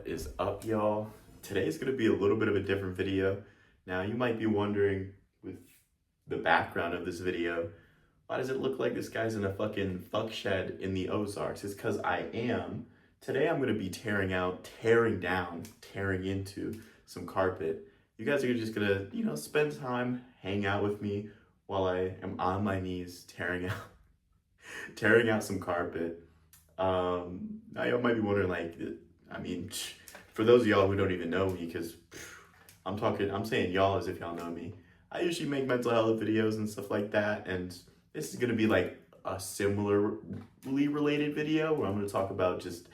What is up, y'all? Today's gonna be a little bit of a different video. Now, you might be wondering, with the background of this video, why does it look like this guy's in a fucking fuck shed in the Ozarks? It's because I am. Today I'm gonna be tearing into some carpet. You guys are just gonna, spend time, hang out with me while I am on my knees tearing out some carpet. Now y'all might be wondering, for those of y'all who don't even know me, because I'm saying y'all as if y'all know me. I usually make mental health videos and stuff like that, and this is gonna be like a similarly related video where I'm gonna talk about just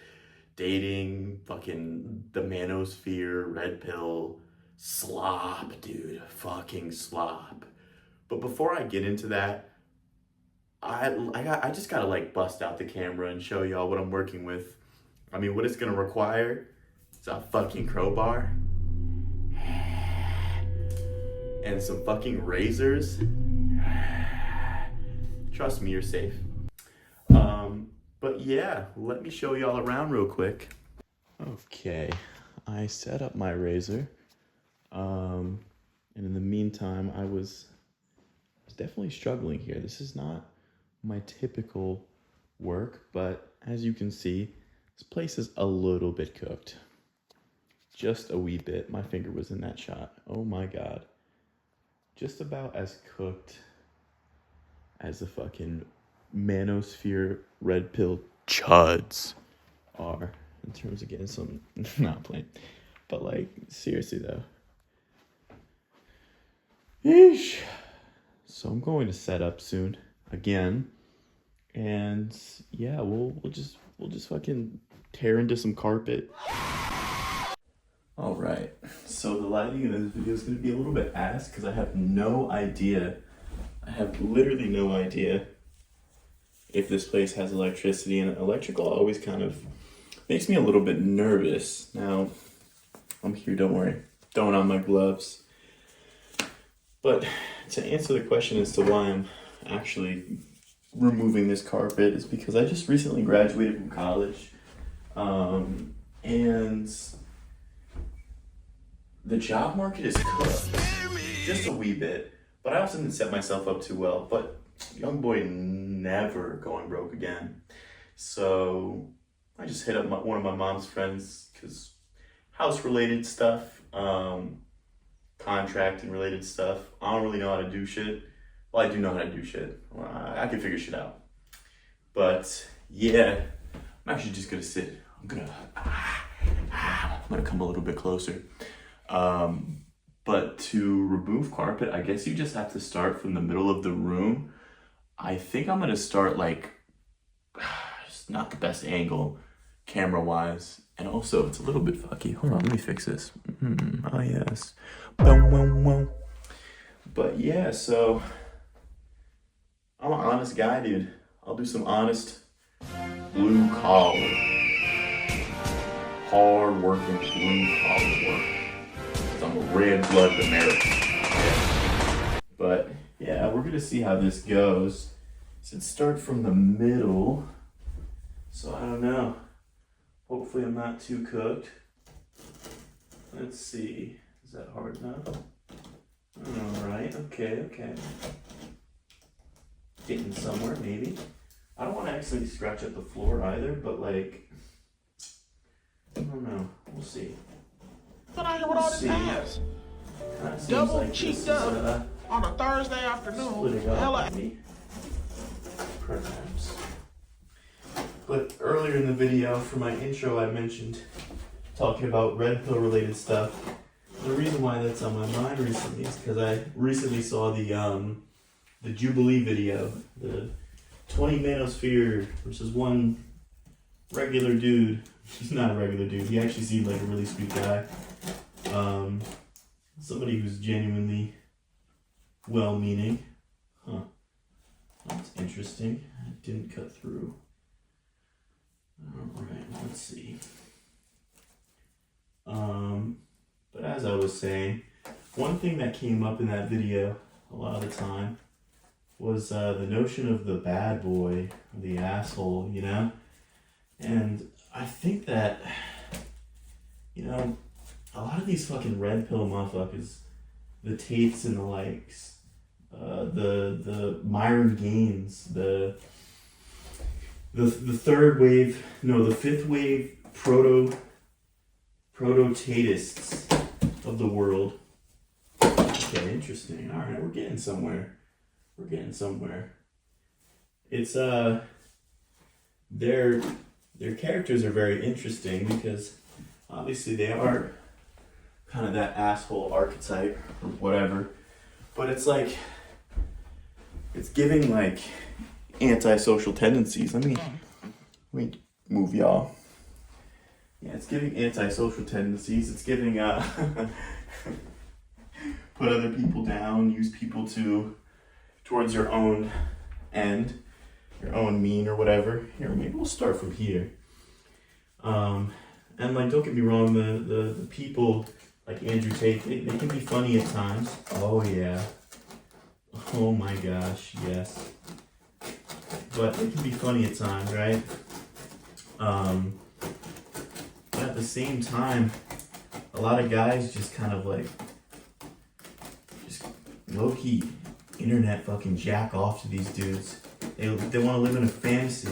dating, fucking the manosphere, red pill, slop, dude, fucking slop. But before I get into that, I just gotta like bust out the camera and show y'all what I'm working with. I mean, what it's gonna require is a fucking crowbar and some fucking razors. Trust me, you're safe. But yeah, let me show y'all around real quick. Okay, I set up my razor. And in the meantime, I was definitely struggling here. This is not my typical work, but as you can see, this place is a little bit cooked. Just a wee bit. My finger was in that shot. Oh my god. Just about as cooked as the fucking manosphere red pill chuds are in terms of getting some, not playing, but like seriously though. Yeesh. So I'm going to set up soon again, and yeah, we'll just fucking tear into some carpet. All right, so the lighting in this video is going to be a little bit ass because I have no idea. I have literally no idea if this place has electricity, and electrical always kind of makes me a little bit nervous. Now, I'm here, don't worry, throwing on my gloves. But to answer the question as to why I'm actually removing this carpet is because I just recently graduated from college. And the job market is cooked, just a wee bit. But I also didn't set myself up too well. But young boy never going broke again. So I just hit up one of my mom's friends because house-related stuff. Contract related stuff. I don't really know how to do shit. Well, I do know how to do shit. Well, I can figure shit out. But yeah, I'm actually just gonna sit. I'm gonna come a little bit closer. But to remove carpet, I guess you just have to start from the middle of the room. I think I'm gonna start like, it's not the best angle camera wise. And also, it's a little bit fucky. Hold on, let me fix this. Oh, yes. But yeah, so I'm an honest guy, dude. I'll do some honest blue collar, hard working blue collar work. Because I'm a red blooded American. Yeah. But yeah, we're going to see how this goes. Since start from the middle. So I don't know. Hopefully I'm not too cooked. Let's see. Is that hard enough? Alright, okay. Getting somewhere, maybe. I don't want to actually scratch at the floor either, but like, I don't know. We'll see. But I hear with all this ass. Double like cheeked up on a Thursday afternoon. Hella. Perhaps. But earlier in the video, for my intro, I mentioned talking about red pill related stuff. The reason why that's on my mind recently is because I recently saw the Jubilee video, the 20 manosphere versus one regular dude. He's not a regular dude. He actually seemed like a really sweet guy. Somebody who's genuinely well-meaning. Huh. That's interesting. It didn't cut through. Alright, let's see. But as I was saying, one thing that came up in that video a lot of the time was the notion of the bad boy, the asshole, you know? And I think that you know, a lot of these fucking red pill motherfuckers, the Tates and the likes, the Myron Gaines, the third wave, no, the fifth wave proto-Tatists of the world. Okay, interesting. All right, we're getting somewhere. It's their characters are very interesting because obviously they are kind of that asshole archetype or whatever, but it's like it's giving like antisocial tendencies. Let me move y'all. Yeah, it's giving antisocial tendencies. It's giving put other people down, use people towards your own end, your own mean or whatever. Here, maybe we'll start from here. And like, don't get me wrong, the people like Andrew Tate, they can be funny at times. Oh yeah. Oh my gosh, yes. But they can be funny at times, right? But at the same time, a lot of guys just kind of like, just low-key internet fucking jack off to these dudes. They want to live in a fantasy.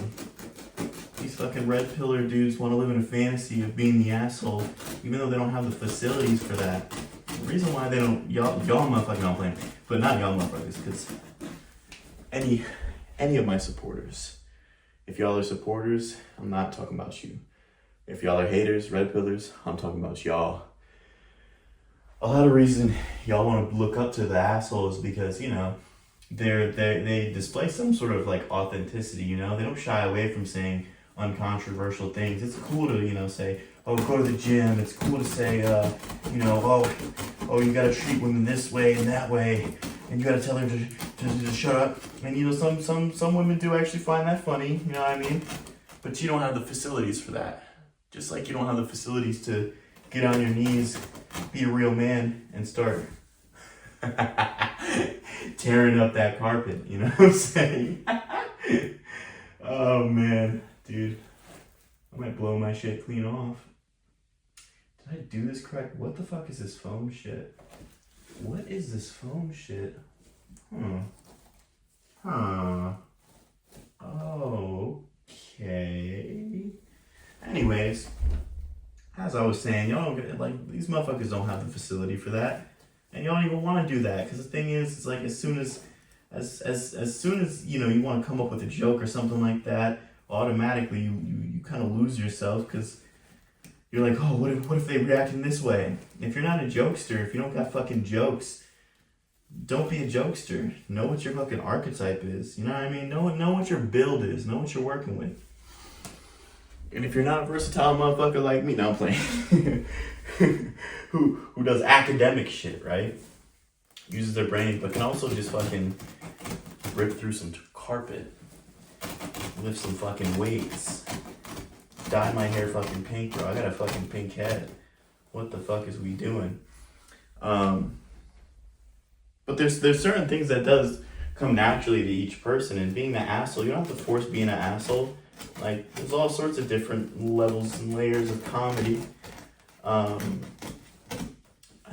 These fucking red pillar dudes want to live in a fantasy of being the asshole, even though they don't have the facilities for that. The reason why they don't, y'all motherfucking don't blame me, but not y'all motherfuckers, because any of my supporters, if y'all are supporters, I'm not talking about you. If y'all are haters, red pillars, I'm talking about y'all. A lot of reason y'all want to look up to the assholes because, you know, they display some sort of like authenticity, you know? They don't shy away from saying uncontroversial things. It's cool to, you know, say, oh, go to the gym. It's cool to say, you know, oh, you gotta treat women this way and that way, and you gotta tell her to shut up. And you know, some women do actually find that funny, you know what I mean? But you don't have the facilities for that. Just like you don't have the facilities to get on your knees, be a real man, and start tearing up that carpet, you know what I'm saying? Oh man, dude, I might blow my shit clean off. Did I do this correct? What the fuck is this foam shit? What is this foam shit? Okay. Anyways, as I was saying, y'all don't get, like, these motherfuckers don't have the facility for that, and y'all don't even want to do that. Because the thing is, it's like as soon as you know you want to come up with a joke or something like that, automatically you kind of lose yourself because you're like, oh, what if they react in this way? If you're not a jokester, if you don't got fucking jokes, don't be a jokester. Know what your fucking archetype is. You know what I mean? Know what your build is. Know what you're working with. And if you're not a versatile motherfucker like me, no, I'm playing. who does academic shit, right? Uses their brain, but can also just fucking rip through some carpet, lift some fucking weights, dye my hair fucking pink, bro. I got a fucking pink head. What the fuck is we doing? But there's certain things that does come naturally to each person, and being the asshole, you don't have to force being an asshole. Like, there's all sorts of different levels and layers of comedy. I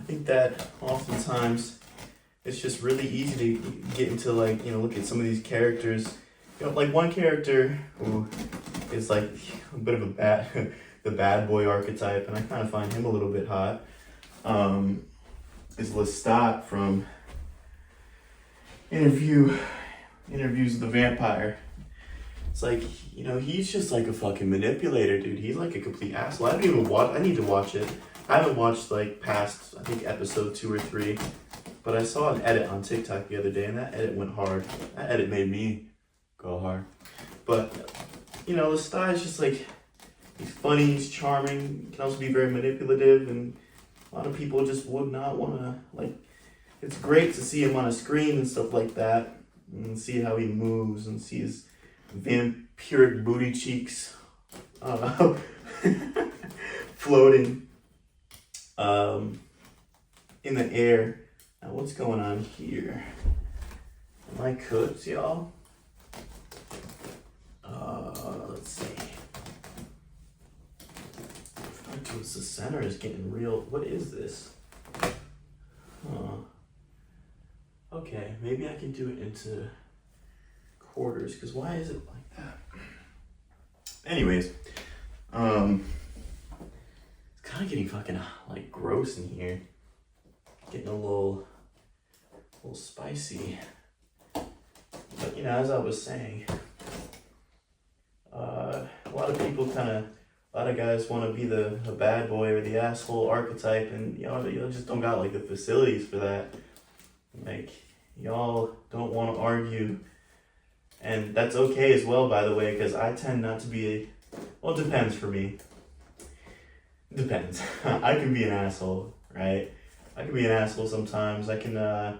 think that oftentimes it's just really easy to get into, like, you know, look at some of these characters. You know, like one character who is like a bit of the bad boy archetype, and I kind of find him a little bit hot, is Lestat from Interviews with the Vampire. It's like, you know, he's just like a fucking manipulator, dude. He's like a complete asshole. I need to watch it. I haven't watched like past, I think, episode 2 or 3, but I saw an edit on TikTok the other day, and that edit went hard. That edit made me go hard. But, you know, Lestat is just like, he's funny, he's charming, he can also be very manipulative, and a lot of people just would not want to, like, it's great to see him on a screen and stuff like that, and see how he moves, and see his vampiric booty cheeks floating in the air. Now, what's going on here? Am I cooked, y'all? Let's see. If I the center is getting real. What is this? Huh. Okay, maybe I can do it into quarters, because why is it like that? Anyways, it's kind of getting fucking like gross in here. Getting a little spicy. But you know, as I was saying, a lot of people a lot of guys want to be the bad boy or the asshole archetype, and y'all just don't got like the facilities for that. Like, y'all don't want to argue, and that's okay as well, by the way, because I tend not to be well, it depends for me. It depends. I can be an asshole, right? I can be an asshole sometimes. I can I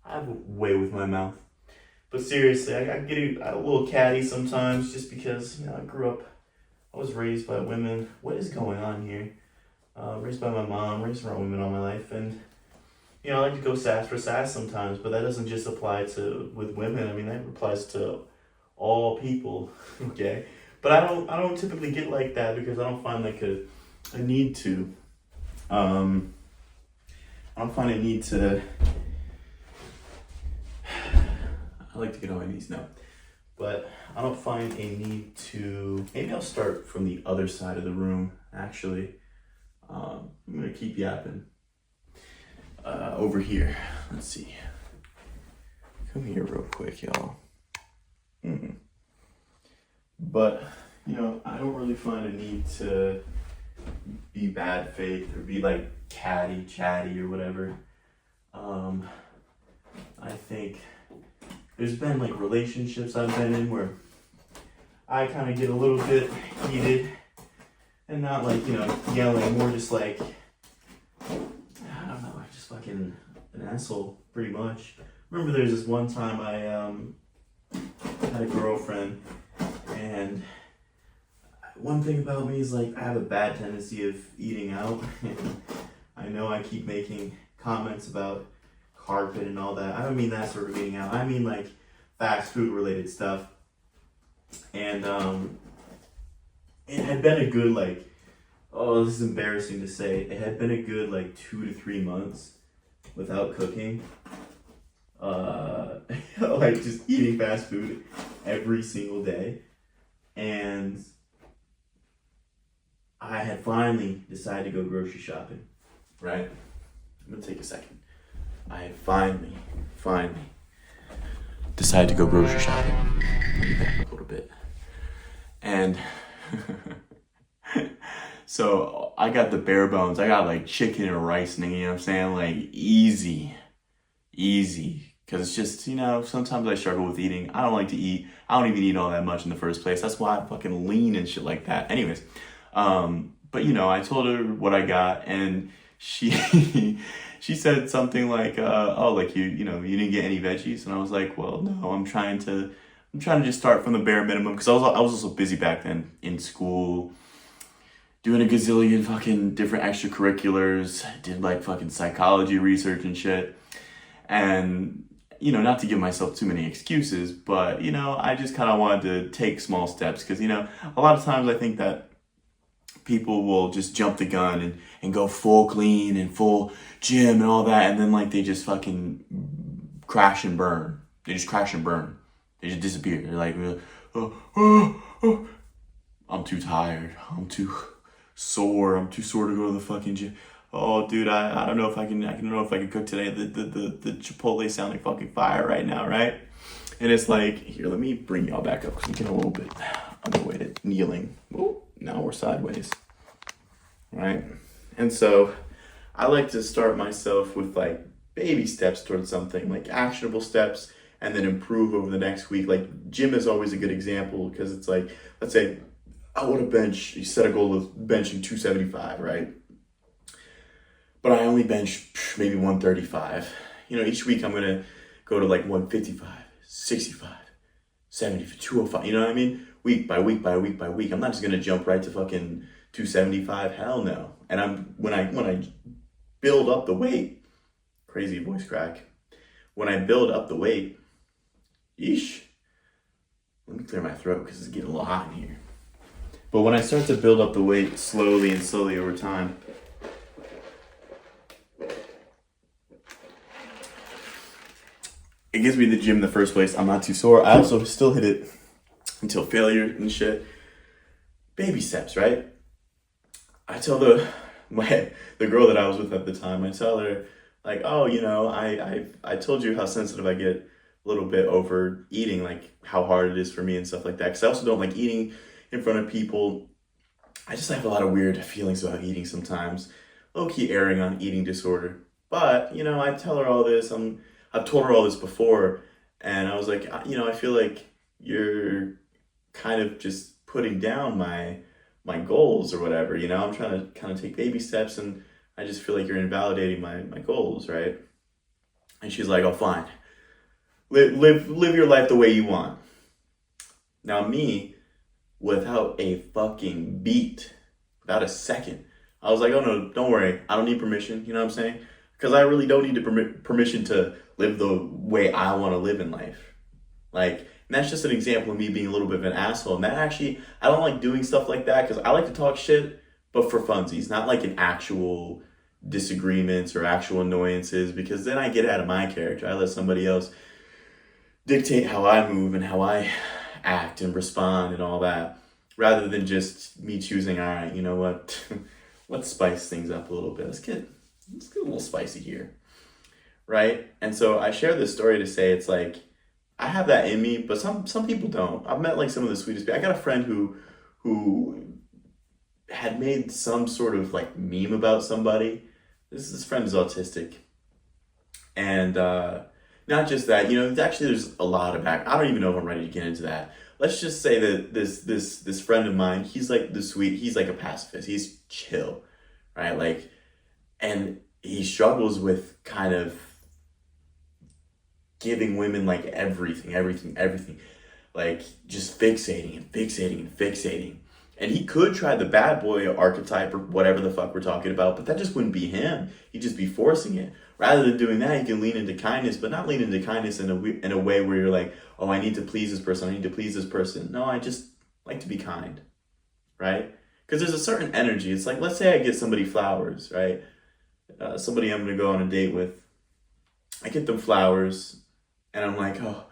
have a way with my mouth. But seriously, I get a little catty sometimes, just because, you know, I was raised by women. What is going on here? Raised by my mom, raised around women all my life, and you know, I like to go sass for sass sometimes, but that doesn't just apply with women. I mean, that applies to all people, okay? But I don't typically get like that, because I don't find like a need to. I don't find a need to. I like to get on my knees now, but I don't find a need to. Maybe I'll start from the other side of the room, actually. I'm gonna keep yapping. Over here, let's see. Come here real quick, y'all. But, you know, I don't really find a need to be bad faith or be like chatty or whatever. I think there's been like relationships I've been in where I kind of get a little bit heated, and not like, you know, yelling, more just like, I don't know, just fucking an asshole, pretty much. Remember there's this one time I had a girlfriend, and one thing about me is like I have a bad tendency of eating out. And I know I keep making comments about carpet and all that. I don't mean that sort of eating out. I mean like fast food related stuff. And it had been a good like, oh, this is embarrassing to say, it had been a good like 2 to 3 months without cooking. Like just eating fast food every single day. And I had finally decided to go grocery shopping, right? I'm gonna take a second. I had finally decided to go grocery shopping. Let me back up a little bit. And so I got the bare bones. I got like chicken and rice, and you know what I'm saying? Like easy. Because it's just, you know, sometimes I struggle with eating. I don't like to eat. I don't even eat all that much in the first place. That's why I fucking lean and shit like that. Anyways, but you know, I told her what I got, and she said something like, oh, like you know, you didn't get any veggies. And I was like, well, no, I'm trying to just start from the bare minimum, because I was also busy back then in school, doing a gazillion fucking different extracurriculars, did like fucking psychology research and shit. And, you know, not to give myself too many excuses, but, you know, I just kind of wanted to take small steps, because, you know, a lot of times I think that people will just jump the gun and go full clean and full gym and all that, and then like they just fucking crash and burn. They just crash and burn. They just disappear. They're like, I'm too tired. I'm too sore. I'm too sore to go to the fucking gym. Oh, dude, I don't know if I can. I don't know if I can cook today. The Chipotle sound like fucking fire right now, right? And it's like, here, let me bring y'all back up, because I'm getting a little bit underweighted, kneeling. Oh, now we're sideways, right? And so I like to start myself with like baby steps towards something, like actionable steps, and then improve over the next week. Like gym is always a good example, because it's like, let's say I want to bench, you set a goal of benching 275, right? But I only bench maybe 135. You know, each week I'm going to go to like 155, 65, 70, 205. You know what I mean? Week by week by week by week. I'm not just going to jump right to fucking 275. Hell no. And when I build up the weight, crazy voice crack. When I build up the weight, yeesh. Let me clear my throat, because it's getting a little hot in here. But when I start to build up the weight slowly and slowly over time, it gives me the gym in the first place. I'm not too sore. I also still hit it until failure and shit. Baby steps, right? I tell the girl that I was with at the time, I tell her, like, oh, you know, I told you how sensitive I get a little bit over eating, like how hard it is for me and stuff like that. Because I also don't like eating in front of people. I just have a lot of weird feelings about eating sometimes. Low-key erring on eating disorder. But, you know, I tell her all this. I've told her all this before. And I was like, you know, I feel like you're kind of just putting down my goals or whatever, you know. I'm trying to kind of take baby steps, and I just feel like you're invalidating my goals, right? And she's like, oh, fine. Live your life the way you want. Now me, without a fucking beat, without a second, I was like, oh no, don't worry. I don't need permission, you know what I'm saying? Because I really don't need permission to live the way I want to live in life. Like, and that's just an example of me being a little bit of an asshole. And that actually, I don't like doing stuff like that because I like to talk shit, but for funsies, not like an actual disagreements or actual annoyances, because then I get out of my character. I let somebody else dictate how I move and how I act and respond and all that, rather than just me choosing, all right, you know what, let's spice things up a little bit. Let's get a little spicy here, right? And so I share this story to say it's like, I have that in me, but some people don't. I've met like some of the sweetest people. I got a friend who had made some sort of like meme about somebody. This friend is autistic. And not just that, you know, there's a lot of back. I don't even know if I'm ready to get into that. Let's just say that this friend of mine, he's like he's like a pacifist. He's chill, right? Like, and he struggles with kind of giving women like everything, like just fixating. And he could try the bad boy archetype or whatever the fuck we're talking about, but that just wouldn't be him. He'd just be forcing it. Rather than doing that, you can lean into kindness, but not lean into kindness in a way where you're like, oh, I need to please this person. No, I just like to be kind, right? Because there's a certain energy. It's like, let's say I get somebody flowers, right? Somebody I'm going to go on a date with. I get them flowers, and I'm like, oh,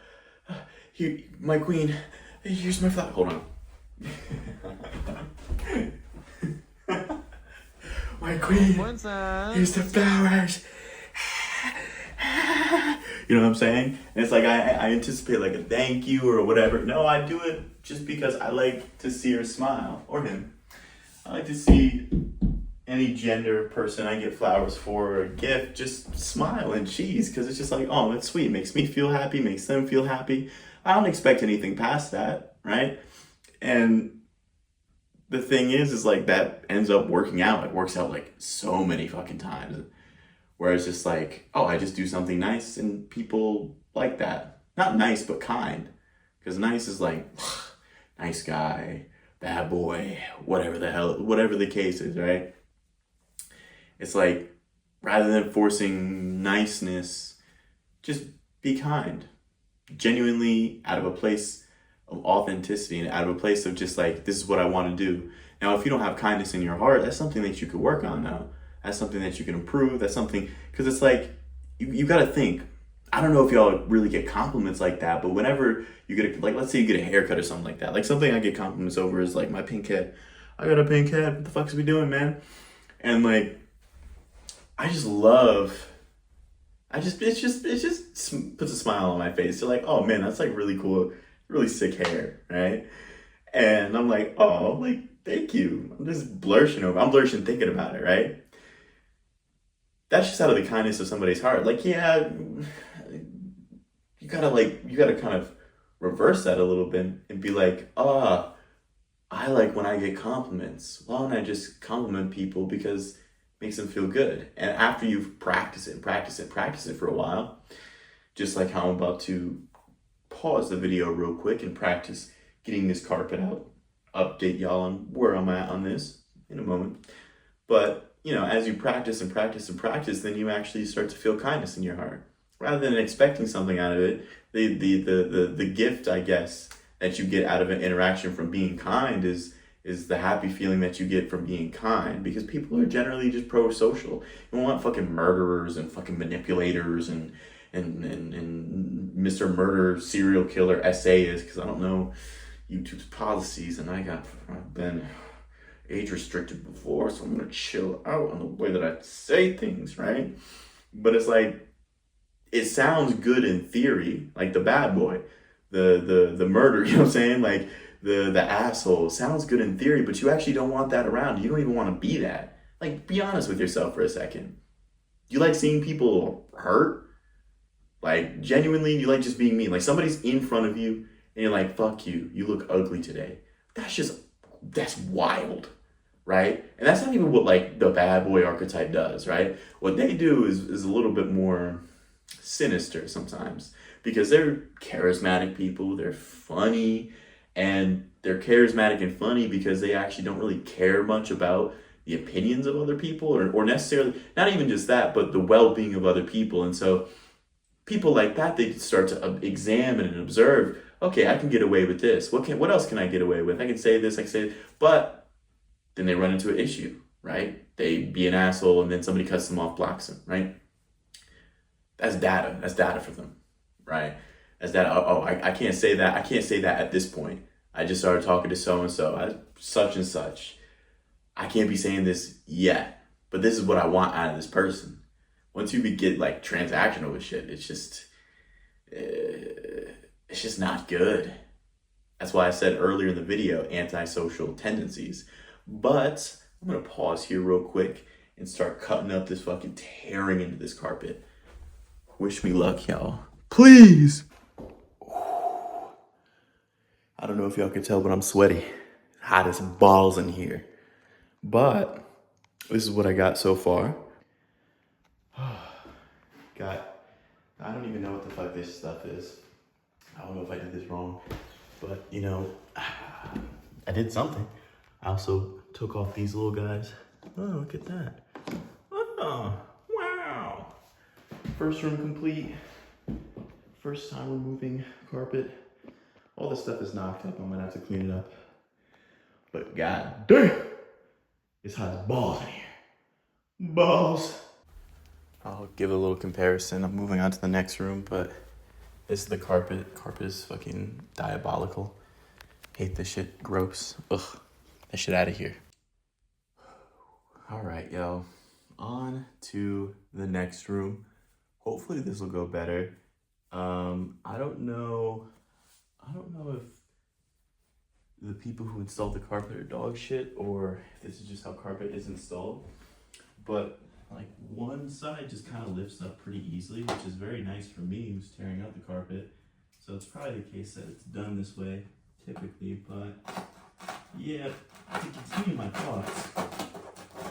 here, my queen, here's my flower. Hold on. My queen, here's the flowers. You know what I'm saying? And it's like I anticipate like a thank you or whatever. No, I do it just because I like to see her smile, or him. I like to see any gender person I get flowers for or a gift just smile and cheese, because it's just like, oh, that's sweet. It makes me feel happy, makes them feel happy. I don't expect anything past that, right? And the thing is like that ends up working out. It works out like so many fucking times. Where it's just like, oh, I just do something nice and people like that. Not nice, but kind. Because nice is like, nice guy, bad boy, whatever the case is, right? It's like, rather than forcing niceness, just be kind. Genuinely out of a place of authenticity and out of a place of just like, this is what I want to do. Now, if you don't have kindness in your heart, that's something that you could work on now. That's something that you can improve. That's something, because it's like, you got to think. I don't know if y'all really get compliments like that, but whenever you get, like, let's say you get a haircut or something like that. Like, something I get compliments over is like my pink head. I got a pink head. What the fuck is we doing, man? And like, I just love, it just puts a smile on my face. You're like, oh man, that's like really cool, really sick hair, right? And I'm like, oh, like, thank you. I'm just blushing thinking about it, right? That's just out of the kindness of somebody's heart. Like, yeah, you gotta kind of reverse that a little bit and be like, I like when I get compliments. Why don't I just compliment people because it makes them feel good? And after you've practiced it for a while, just like how I'm about to pause the video real quick and practice getting this carpet out, update y'all on where I'm at on this in a moment. But you know, as you practice, then you actually start to feel kindness in your heart. Rather than expecting something out of it, the gift, I guess, that you get out of an interaction from being kind is is the happy feeling that you get from being kind, because people are generally just pro-social. You don't want fucking murderers and fucking manipulators and Mr. Murder serial killer essayists, because I don't know YouTube's policies, and I've been age restricted before, so I'm gonna chill out on the way that I say things, right? But it's like, it sounds good in theory, like the bad boy, the murder, you know what I'm saying? Like the asshole sounds good in theory, but you actually don't want that around. You don't even want to be that. Like, be honest with yourself for a second. Do you like seeing people hurt? Like, genuinely, you like just being mean? Like, somebody's in front of you and you're like, fuck you, you look ugly today. That's wild, right? And that's not even what, like, the bad boy archetype does, right? What they do is a little bit more sinister sometimes, because they're charismatic people, they're funny, and they're charismatic and funny because they actually don't really care much about the opinions of other people, or necessarily, not even just that, but the well-being of other people. And so people like that, they start to examine and observe, okay, I can get away with this. What else can I get away with? I can say this, I can say it. But then they run into an issue, right? They be an asshole and then somebody cuts them off, blocks them, right? That's data. That's data for them, right? That's data. Oh, I can't say that. I can't say that at this point. I just started talking to so-and-so, such and such. I can't be saying this yet, but this is what I want out of this person. Once you get like transactional with shit, it's just not good. That's why I said earlier in the video, antisocial tendencies. But I'm gonna pause here real quick and start cutting up this fucking tearing into this carpet. Wish me luck, y'all. Please. I don't know if y'all can tell, but I'm sweaty. Hot as balls in here. But this is what I got so far. I don't even know what the fuck this stuff is. I don't know if I did this wrong, but you know, I did something. I also took off these little guys. Oh, look at that. Oh, wow. First room complete. First time removing carpet. All this stuff is knocked up. I'm gonna have to clean it up. But god damn, it's hot as balls in here. Balls. I'll give a little comparison. I'm moving on to the next room, but this is the carpet. Carpet is fucking diabolical. Hate this shit. Gross. Ugh. That shit out of here. All right, yo. On to the next room. Hopefully this will go better. I don't know if the people who installed the carpet are dog shit or if this is just how carpet is installed. But like one side just kind of lifts up pretty easily, which is very nice for me who's tearing out the carpet. So it's probably the case that it's done this way typically, but yeah, to continue my thoughts.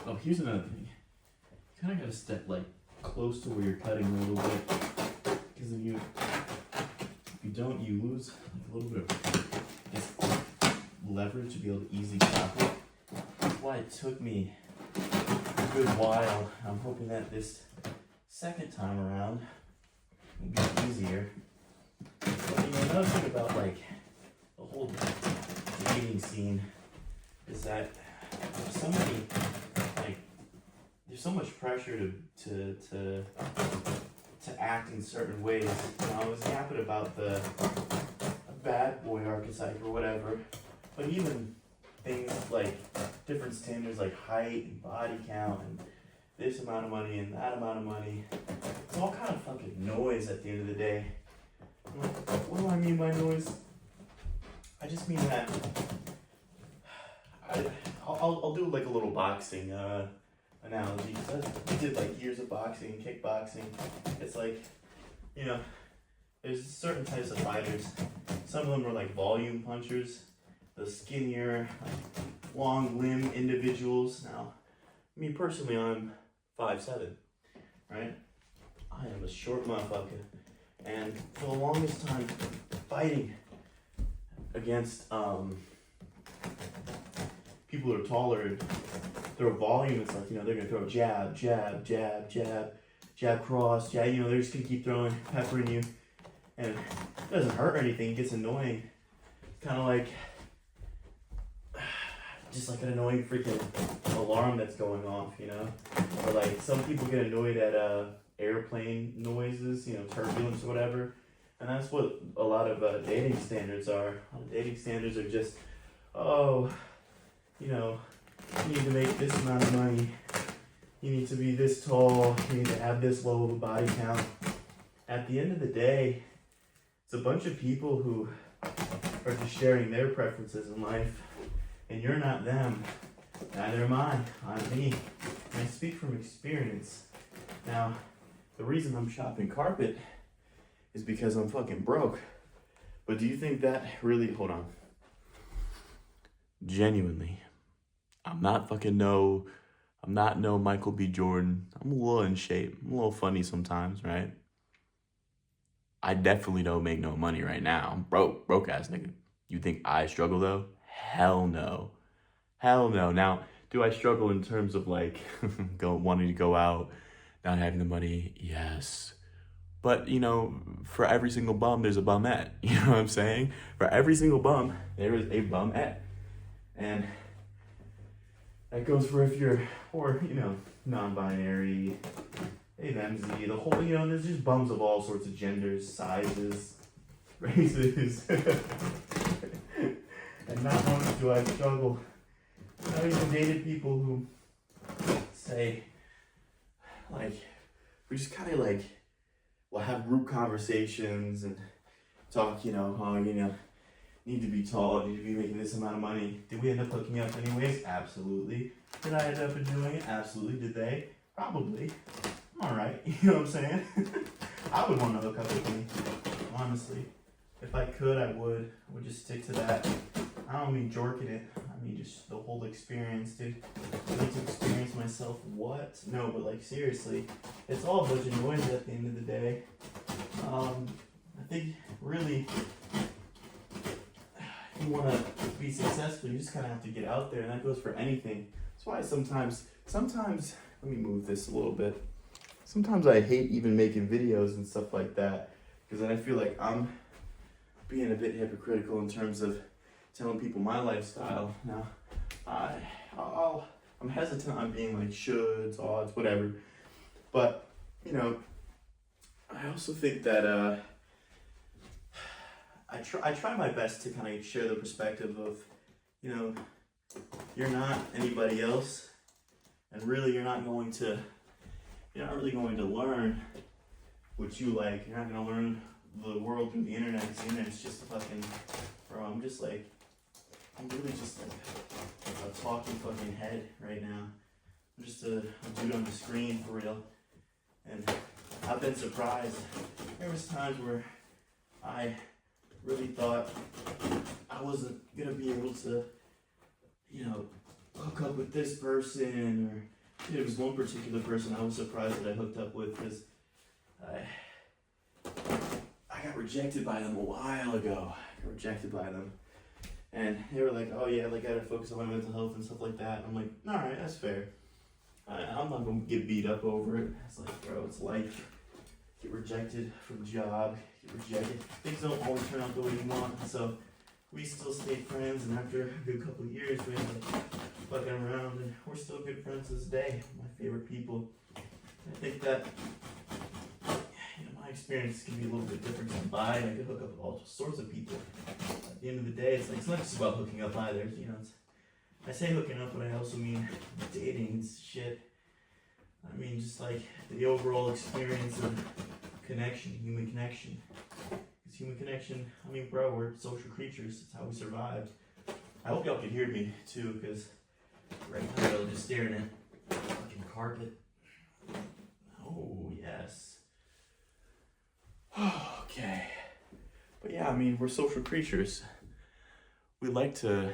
Oh, here's another thing. You kind of got to step like close to where you're cutting a little bit, because if you don't, you lose like a little bit of leverage to be able to easily chop it. That's why it took me a good while. I'm hoping that this second time around will be easier. But, you know, another thing about like the whole dating scene is that there's so much pressure to act in certain ways. You know, I was yapping about the bad boy archetype or whatever, but even things like different standards like height and body count and this amount of money and that amount of money, it's all kind of fucking noise at the end of the day. What do I mean by noise? I just mean that I'll do like a little boxing analogy, because I did like years of boxing and kickboxing. It's like, you know, there's certain types of fighters. Some of them are like volume punchers, the skinnier, long limb individuals. Now, me personally, I'm 5'7", right? I am a short motherfucker, and for the longest time fighting against people who are taller, throw volume, it's like, you know, they're gonna throw jab, jab, jab, jab, jab, cross, jab, you know, they're just gonna keep throwing, peppering you, and it doesn't hurt or anything, it gets annoying. It's kind of like, just like an annoying freaking alarm that's going off, you know? Or like some people get annoyed at airplane noises, you know, turbulence or whatever. And that's what a lot of dating standards are. Dating standards are just, oh, you know, you need to make this amount of money. You need to be this tall. You need to have this low of a body count. At the end of the day, it's a bunch of people who are just sharing their preferences in life. And you're not them. Neither am I. I'm me. And I speak from experience. Now, the reason I'm shopping carpet is because I'm fucking broke. But do you think that really, hold on. Genuinely, I'm not no Michael B. Jordan. I'm a little in shape. I'm a little funny sometimes, right? I definitely don't make no money right now. I'm broke ass nigga. You think I struggle though? Hell no. Hell no. Now, do I struggle in terms of like wanting to go out, not having the money? Yes. But, you know, for every single bum, there's a bumette. You know what I'm saying? For every single bum, there is a bumette. And that goes for if you're, or, you know, non-binary, AMZ, the whole, you know, there's just bums of all sorts of genders, sizes, races. And not once do I struggle. I've even dated people who say, like, we just kind of like, we'll have group conversations and talk, you know, oh, you know, need to be tall, need to be making this amount of money. Did we end up hooking up anyways? Absolutely. Did I end up enjoying it? Absolutely. Did they? Probably. I'm alright. You know what I'm saying? I would want to hook up with me, honestly. If I could, I would. I would just stick to that. I don't mean jorking it. I mean just the whole experience, dude. I need to experience myself. What? No, but like seriously, it's all a bunch of noise at the end of the day. I think really, if you want to be successful, you just kind of have to get out there, and that goes for anything. That's why sometimes, let me move this a little bit. Sometimes I hate even making videos and stuff like that, because then I feel like I'm being a bit hypocritical in terms of telling people my lifestyle. Now, I'm hesitant on being like shoulds, oughts, whatever. But, you know, I also think that I try my best to kind of share the perspective of, you know, you're not anybody else, and really you're not really going to learn what you like. You're not going to learn the world through the internet. The internet's just fucking, bro, I'm really just like a talking fucking head right now. I'm just a dude on the screen for real. And I've been surprised. There was times where I really thought I wasn't gonna be able to, you know, hook up with this person, or there was one particular person I was surprised that I hooked up with because I got rejected by them a while ago. And they were like, oh yeah, like I gotta focus on my mental health and stuff like that. And I'm like, alright, that's fair. I'm not gonna get beat up over it. It's like, bro, it's life. Get rejected from job, get rejected. Things don't always turn out the way you want. So we still stayed friends, and after a good couple of years, we ended up fucking around, and we're still good friends to this day. My favorite people. I think that, you know, my experience can be a little bit different than mine. I could hook up with all sorts of people. At the end of the day, it's not just about hooking up either. You know, I say hooking up, but I also mean dating and shit. I mean just like the overall experience of connection, human connection. Because human connection, I mean, bro, we're social creatures. It's how we survived. I hope y'all can hear me too, because right now I'm just staring at fucking carpet. Oh yes. Okay. But yeah, I mean, we're social creatures. We like to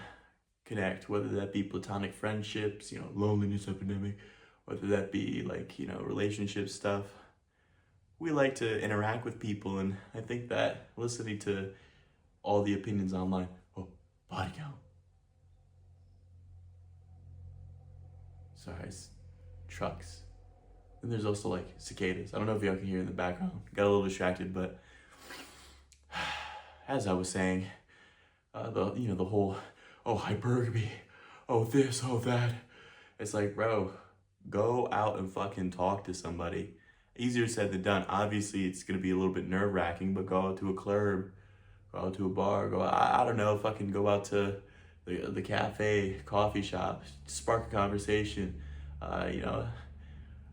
connect, whether that be platonic friendships, you know, loneliness epidemic, whether that be like, you know, relationship stuff. We like to interact with people, and I think that listening to all the opinions online, oh, body count. Sorry, it's trucks. And there's also like cicadas. I don't know if y'all can hear in the background. Got a little distracted, but as I was saying, the whole, oh, hypergamy, oh this, oh that. It's like, bro, go out and fucking talk to somebody. Easier said than done. Obviously, it's gonna be a little bit nerve-wracking, but go out to a club, go out to a bar, I don't know, fucking go out to the cafe, coffee shop, spark a conversation. You know,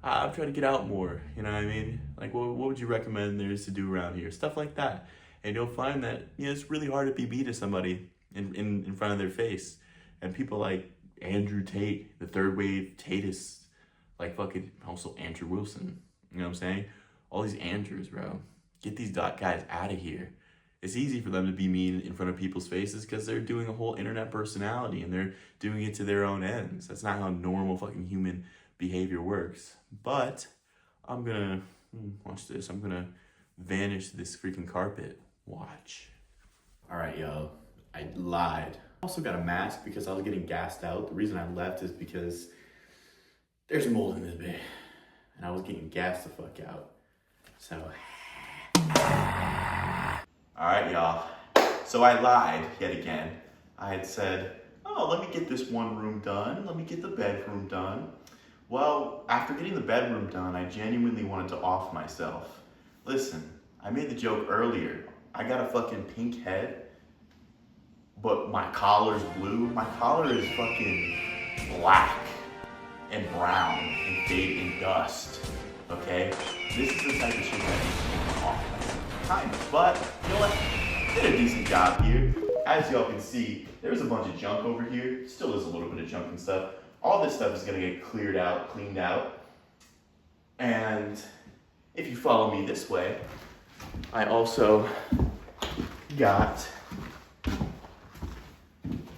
I'm trying to get out more, you know what I mean? Like, what would you recommend there is to do around here? Stuff like that. And you'll find that, you know, it's really hard to be mean to somebody in front of their face. And people like Andrew Tate, the third wave Tateist, like fucking also Andrew Wilson, you know what I'm saying? All these Andrews, bro. Get these guys out of here. It's easy for them to be mean in front of people's faces because they're doing a whole internet personality and they're doing it to their own ends. That's not how normal fucking human behavior works. But I'm gonna watch this. I'm gonna vanish this freaking carpet. Watch. All right, yo. I lied. I also got a mask because I was getting gassed out. The reason I left is because there's mold in this bed, and I was getting gassed the fuck out. So. All right, y'all. So I lied yet again. I had said, oh, let me get this one room done. Let me get the bedroom done. Well, after getting the bedroom done, I genuinely wanted to off myself. Listen, I made the joke earlier. I got a fucking pink head, but my collar's blue. My collar is fucking black and brown and fade and dust, okay? This is the type of shit that needs to be off myself. Kind of, but you know what? Did a decent job here. As y'all can see, there's a bunch of junk over here. Still is a little bit of junk and stuff. All this stuff is gonna get cleared out, cleaned out. And if you follow me this way, I also got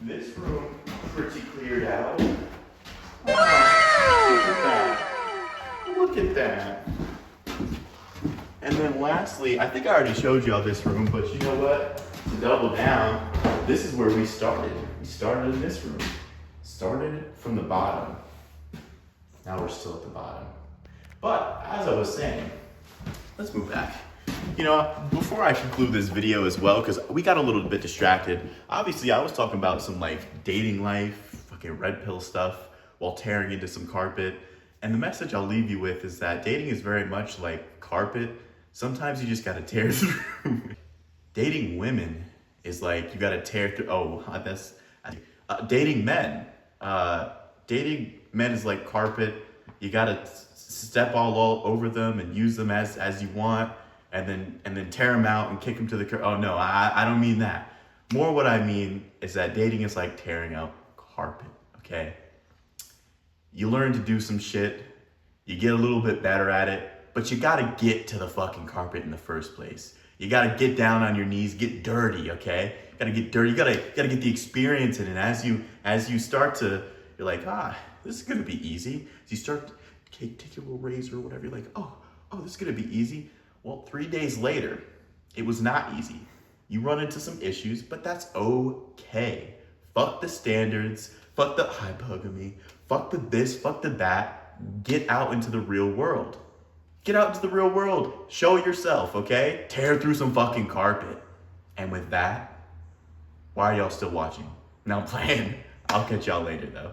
this room pretty cleared out. Oh, look at that. Look at that. And then lastly, I think I already showed y'all this room, but you know what? To double down, this is where we started. We started in this room. Started from the bottom. Now we're still at the bottom. But as I was saying, let's move back. You know, before I conclude this video as well, because we got a little bit distracted. Obviously, I was talking about some like dating life, fucking red pill stuff, while tearing into some carpet. And the message I'll leave you with is that dating is very much like carpet. Sometimes you just gotta tear through. Dating women is like you gotta tear through. Oh, that's dating men. Dating men is like carpet. You gotta step all over them and use them as you want, and then tear them out and kick them to the curb. Oh no, I don't mean that. More what I mean is that dating is like tearing out carpet. Okay. You learn to do some shit. You get a little bit better at it. But you gotta get to the fucking carpet in the first place. You gotta get down on your knees, get dirty, okay? You gotta get dirty, you gotta get the experience in it. As you start to, you're like, this is gonna be easy. As you start, take your little razor or whatever, you're like, oh, this is gonna be easy. Well, 3 days later, it was not easy. You run into some issues, but that's okay. Fuck the standards, fuck the hypogamy, fuck the this, fuck the that. Get out into the real world. Get out into the real world. Show yourself, okay? Tear through some fucking carpet. And with that, why are y'all still watching? Now I'm playing. I'll catch y'all later though.